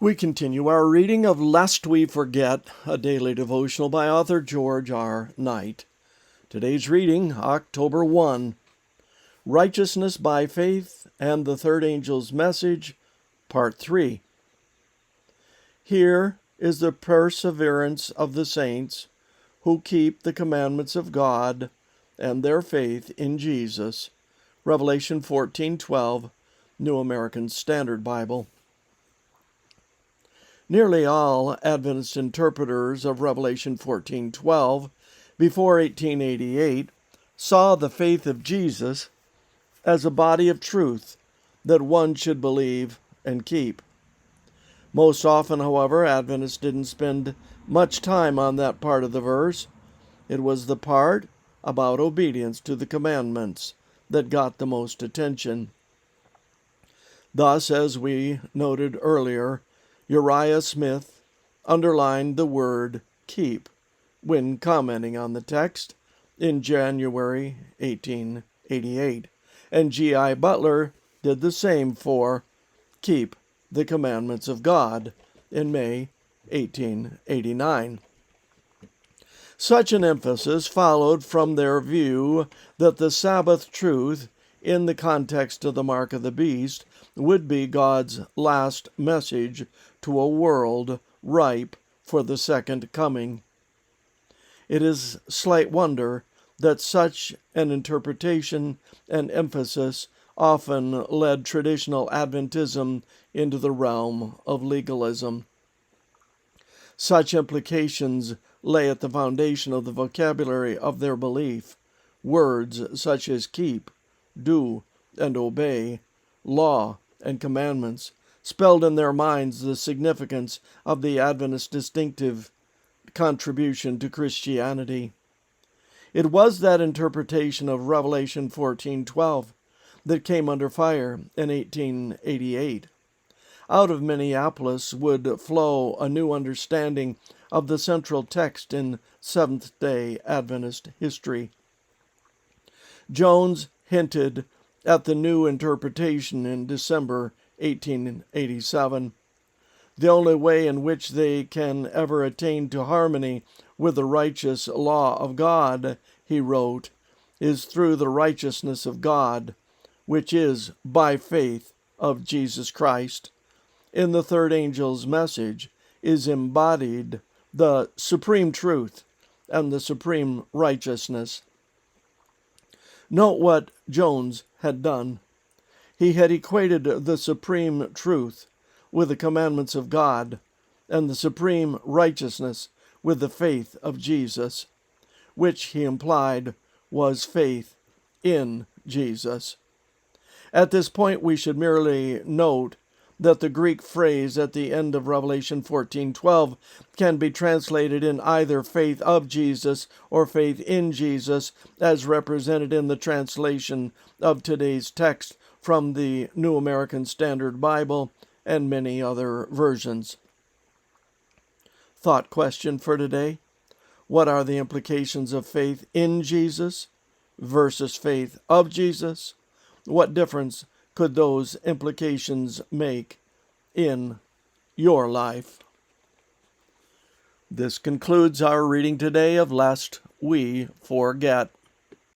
We continue our reading of Lest We Forget, a daily devotional by author George R. Knight. Today's reading, October 1, Righteousness by Faith and the Third Angel's Message, Part 3. Here is the perseverance of the saints who keep the commandments of God and their faith in Jesus. Revelation 14:12, New American Standard Bible. Nearly all Adventist interpreters of Revelation 14:12 before 1888 saw the faith of Jesus as a body of truth that one should believe and keep. Most often, however, Adventists didn't spend much time on that part of the verse. It was the part about obedience to the commandments that got the most attention. Thus, as we noted earlier, Uriah Smith underlined the word keep when commenting on the text in January 1888, and G.I. Butler did the same for keep the commandments of God in May 1889. Such an emphasis followed from their view that the Sabbath truth in the context of the mark of the beast would be God's last message to a world ripe for the second coming. It is slight wonder that such an interpretation and emphasis often led traditional Adventism into the realm of legalism. Such implications lay at the foundation of the vocabulary of their belief. Words such as keep, do, and obey, law, and commandments spelled in their minds the significance of the Adventist distinctive contribution to Christianity. It was that interpretation of Revelation 14:12 that came under fire in 1888. Out of Minneapolis would flow a new understanding of the central text in Seventh-day Adventist history. Jones hinted at the new interpretation in December 1887. The only way in which they can ever attain to harmony with the righteous law of God, he wrote, is through the righteousness of God, which is by faith of Jesus Christ. In the third angel's message is embodied the supreme truth and the supreme righteousness. Note what Jones had done. He had equated the supreme truth with the commandments of God and the supreme righteousness with the faith of Jesus, which he implied was faith in Jesus. At this point, we should merely note that the Greek phrase at the end of Revelation 14:12 can be translated in either faith of Jesus or faith in Jesus, as represented in the translation of today's text from the New American Standard Bible and many other versions. Thought question for today: what are the implications of faith in Jesus versus faith of Jesus? What difference could those implications make in your life? This concludes our reading today of Lest We Forget.